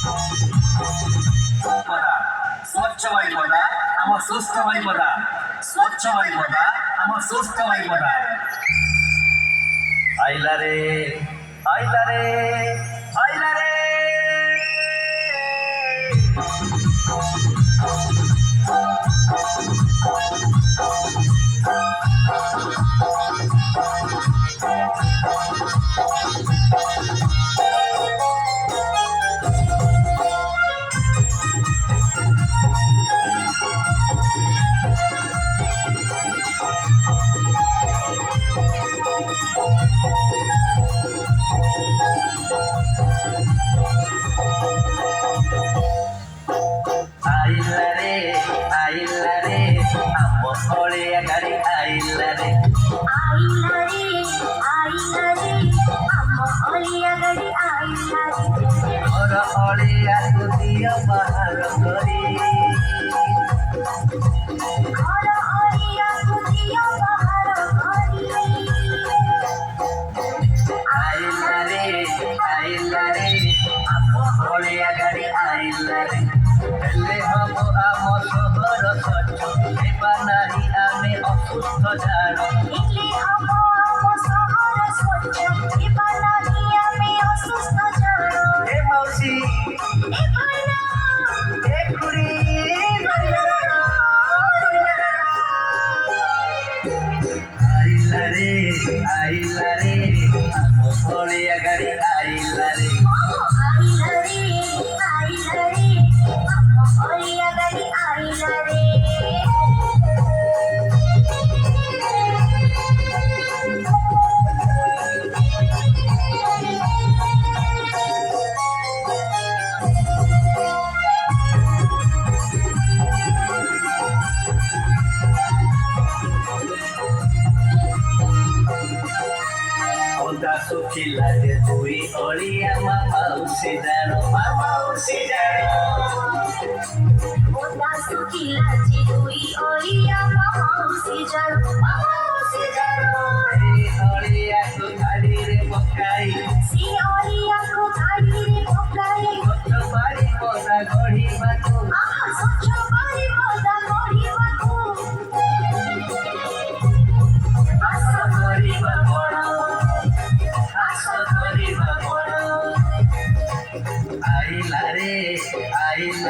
ପଦା ସ୍ୱଚ୍ଛ ବାୟୁ ପଦା ଆମ ସୁସ୍ଥ ବାୟୁ ପଦା ସ୍ୱଚ୍ଛ ବାୟୁ ପଦା ଆମ ସୁସ୍ଥ ବାୟୁ ପଦା। ଆଇଲା ରେ ଆଇଲା ରେ ଆଇଲା ରେ ଅଳିଆ ଗାଡ଼ି ଆଇଲା ରେ ଆଇଲା ରେ ଆମ ଅଳିଆ ଗାଡ଼ି ଆଇଲା ରେ ଘର ଅଳିଆକୁ ଦିଅ ବାହାର କରି ଘର ଅଳିଆକୁ ଦିଅ ବାହାର କରି ଆଇଲା ରେ ଆମ ଅଳିଆ ଗାଡ଼ି ଆଇଲା ରେ ହେଲେ ହବ ଆମ ସହର ସ୍ୱଚ୍ଛ ହେବା ନାହିଁ ଆମେ ଅସୁସ୍ଥ ଝାଡ଼ ହେଲେ ହବ ଆମ ସହର ସ୍ୱଚ୍ଛ ହେବା ନାହିଁ ଆମେ ଅସୁସ୍ଥ ଝାଡ଼ ଏ ମାଉସୀ ଏ ଭାଇନା ଏ ଖୁଡ଼ି ଆଇଲା ରେ ଆମ ଅଳିଆ ଗାଡ଼ି ଆଇଲା ରେ ଆଇଲା ରେ ଆମ ଅଳିଆ ଗାଡ଼ି ଆଇଲା ରେ ପଦା ଶୁଖିଲା ଯେ ଦୁଇ ଅଳିଆ ମାଉସୀ ଜାଣ ପଦା ଶୁଖିଲା ଯେ ଦୁଇ ଅଳିଆ ମାଉସୀ ଜାଣ ଏଇ ଅଳିଆକୁ ଧାଡ଼ିରେ ପକାଇ ସେ